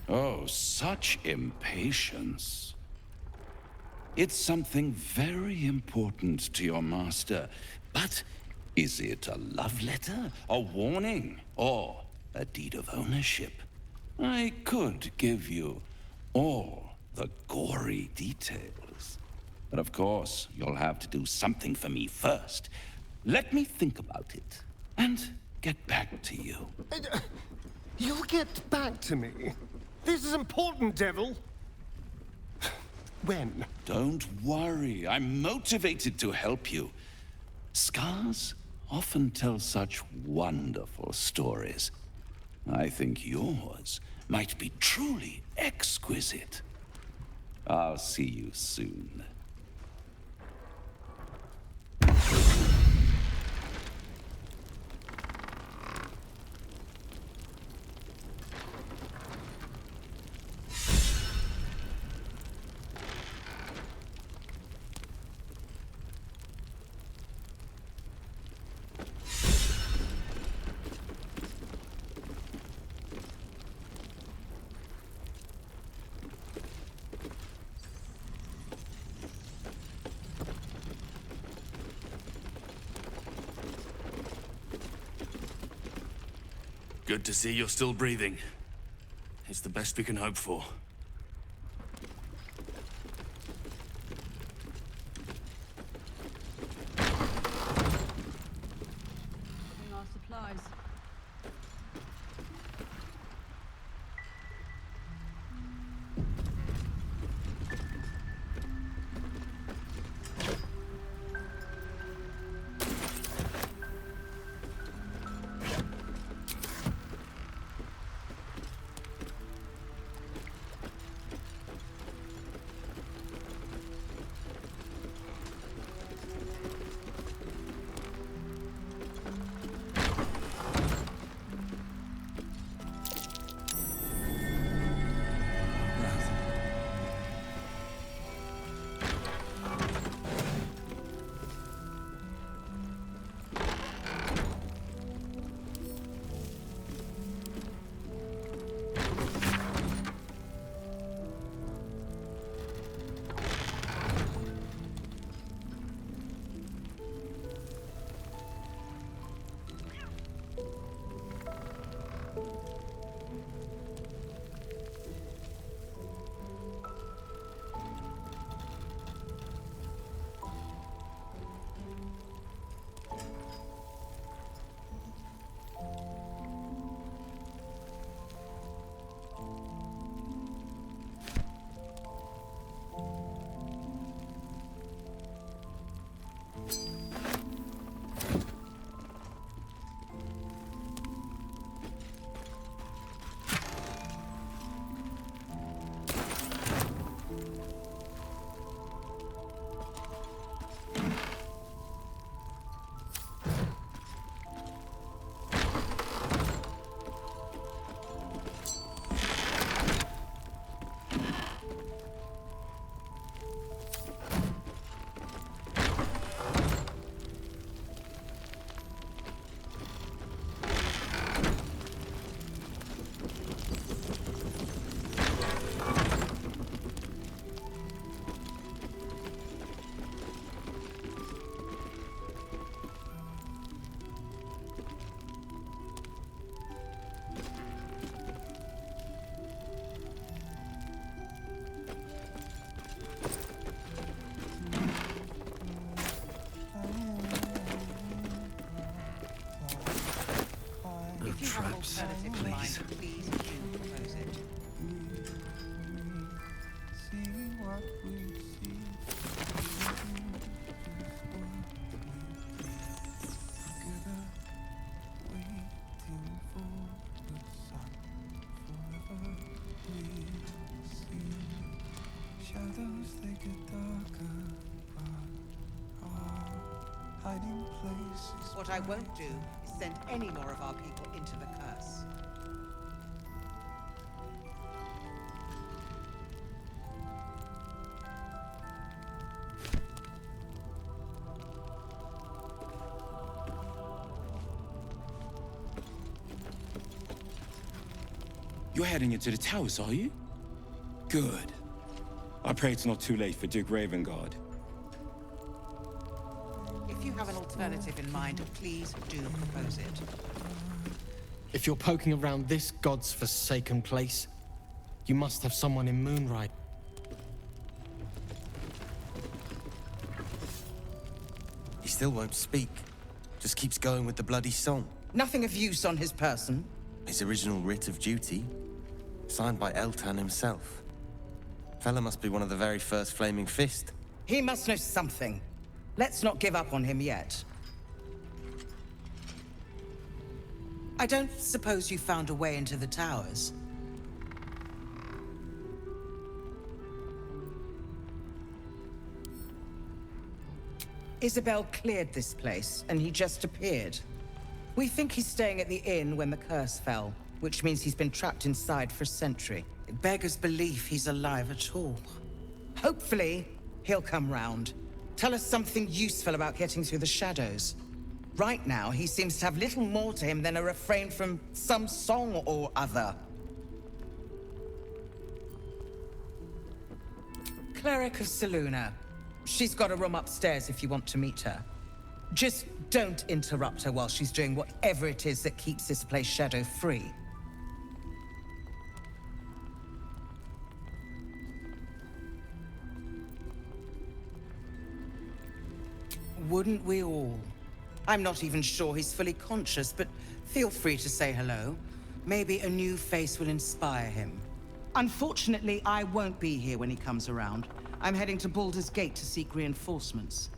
Oh, such impatience. It's something very important to your master. But is it a love letter, a warning, or a deed of ownership? I could give you all the gory details. But of course, you'll have to do something for me first. Let me think about it and get back to you. You'll get back to me. This is important, Devil. When? Don't worry, I'm motivated to help you. Scars often tell such wonderful stories. I think yours might be truly exquisite. I'll see you soon. Good to see you're still breathing. It's the best we can hope for. Bring our supplies. Traps, please. Please do propose it. What I won't do is send any more of our people into the curse. You're heading into the towers, are you? Good. I pray it's not too late for Duke Ravengard. If you have an alternative in mind, please do propose it. If you're poking around this god's forsaken place, you must have someone in Moonrise. He still won't speak. Just keeps going with the bloody song. Nothing of use on his person. His original writ of duty, signed by Eltan himself. Fella must be one of the very first Flaming Fist. He must know something. Let's not give up on him yet. I don't suppose you found a way into the towers? Isabel cleared this place, and he just appeared. We think he's staying at the inn when the curse fell, which means he's been trapped inside for a century. It beggars belief he's alive at all. Hopefully, he'll come round. Tell us something useful about getting through the shadows. Right now, he seems to have little more to him than a refrain from some song or other. Cleric of Seluna. She's got a room upstairs if you want to meet her. Just don't interrupt her while she's doing whatever it is that keeps this place shadow-free. Wouldn't we all? I'm not even sure he's fully conscious, but feel free to say hello. Maybe a new face will inspire him. Unfortunately, I won't be here when he comes around. I'm heading to Baldures Gate to seek reinforcements.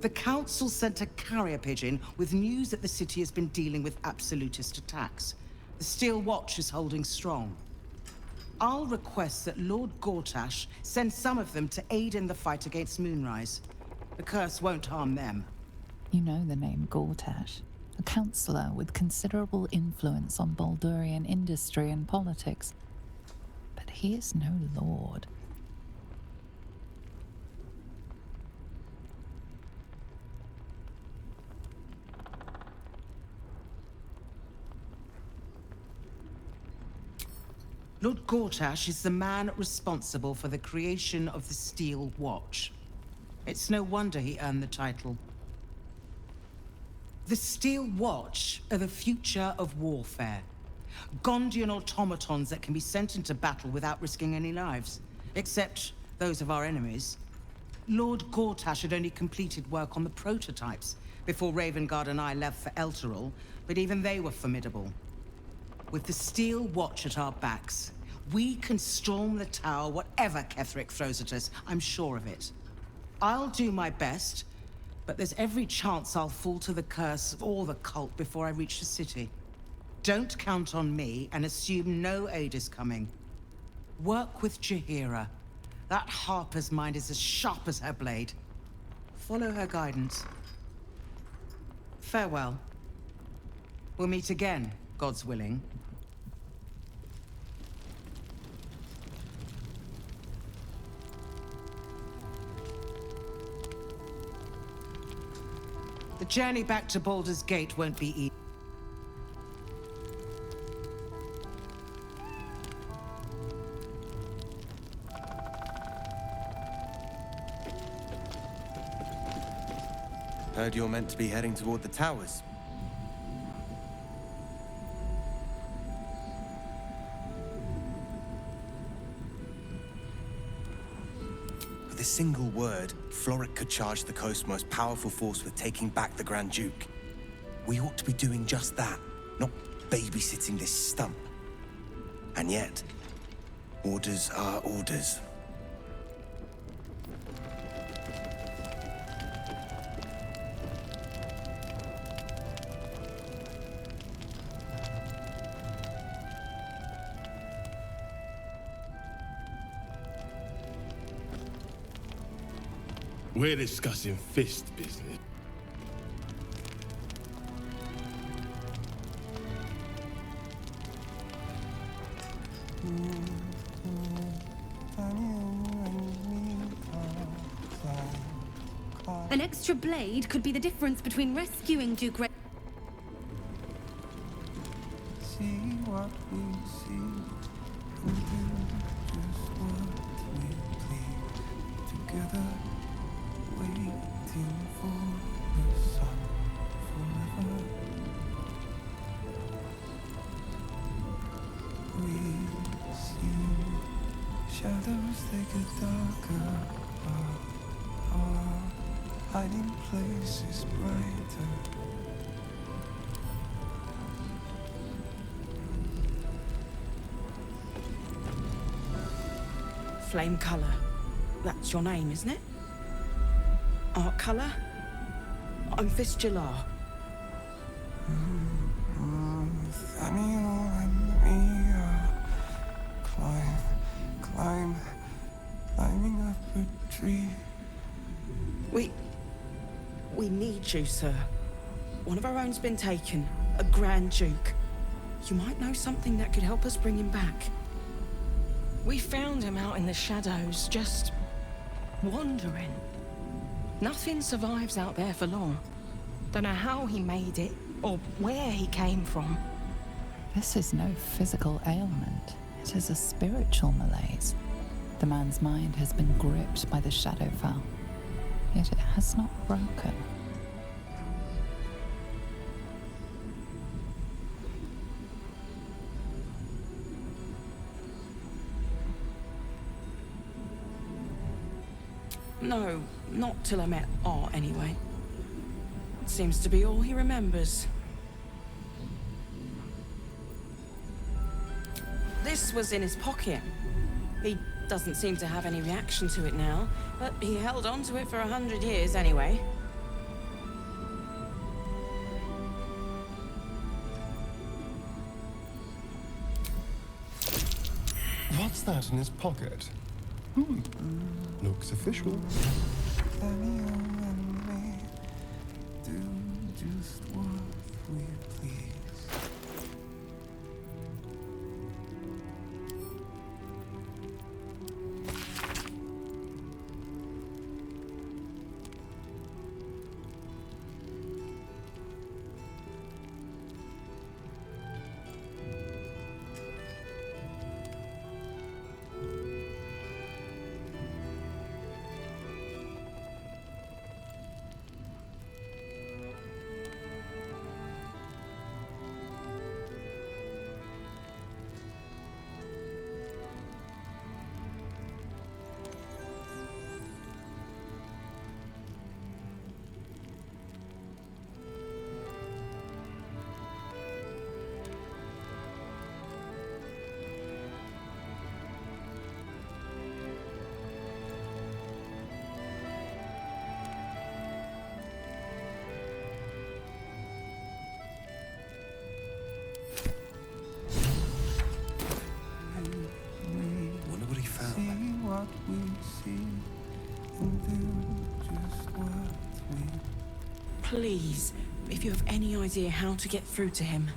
The Council sent a carrier pigeon with news that the city has been dealing with absolutist attacks. The Steel Watch is holding strong. I'll request that Lord Gortash send some of them to aid in the fight against Moonrise. The curse won't harm them. You know the name Gortash, a councillor with considerable influence on Baldurian industry and politics. But he is no lord. Lord Gortash is the man responsible for the creation of the Steel Watch. It's no wonder he earned the title. The Steel Watch are the future of warfare. Gondian automatons that can be sent into battle without risking any lives, except those of our enemies. Lord Gortash had only completed work on the prototypes before Ravengard and I left for Elturel, but even they were formidable. With the Steel Watch at our backs, we can storm the tower whatever Ketheric throws at us, I'm sure of it. I'll do my best, but there's every chance I'll fall to the curse or the cult before I reach the city. Don't count on me and assume no aid is coming. Work with Jaheira. That Harper's mind is as sharp as her blade. Follow her guidance. Farewell. We'll meet again, God's willing. The journey back to Baldur's Gate won't be easy. Heard you're meant to be heading toward the towers. With a single word, Floric could charge the coast's most powerful force with taking back the Grand Duke. We ought to be doing just that, not babysitting this stump. And yet, orders are orders. We're discussing fist business. An extra blade could be the difference between rescuing Duke what we see and do just what we please. Together, waiting for the sun forever. We see shadows, they get darker. Our hiding place is brighter. Flame color. That's your name, isn't it? Art color? I'm Fistula. Nathaniel and me climbing up a tree. We need you, sir. One of our own's been taken, a Grand Duke. You might know something that could help us bring him back. We found him out in the shadows, just wandering. Nothing survives out there for long. Don't know how he made it, or where he came from. This is no physical ailment. It is a spiritual malaise. The man's mind has been gripped by the Shadowfell, yet it has not broken. No, not till I met Art, anyway. Seems to be all he remembers. This was in his pocket. He doesn't seem to have any reaction to it now, but he held on to it for 100 years anyway. What's that in his pocket? Looks official. Nathaniel and me do just what we please. What we see and do just what we. Please, if you have any idea how to get through to him.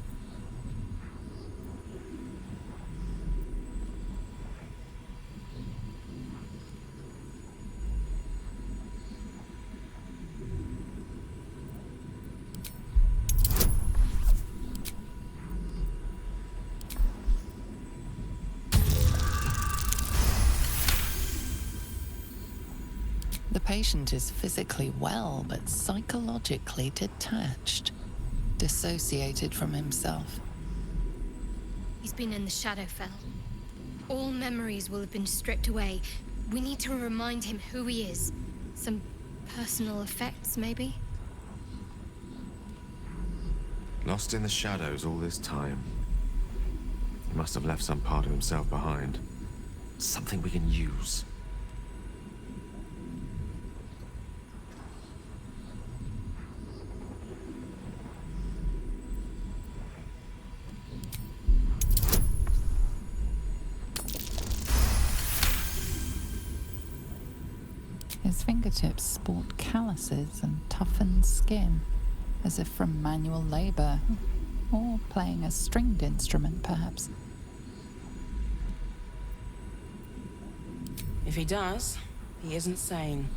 The patient is physically well, but psychologically detached, dissociated from himself. He's been in the Shadowfell. All memories will have been stripped away. We need to remind him who he is. Some personal effects, maybe? Lost in the shadows all this time. He must have left some part of himself behind. Something we can use. His fingertips sport calluses and toughened skin, as if from manual labor, or playing a stringed instrument, perhaps. If he does, he isn't sane.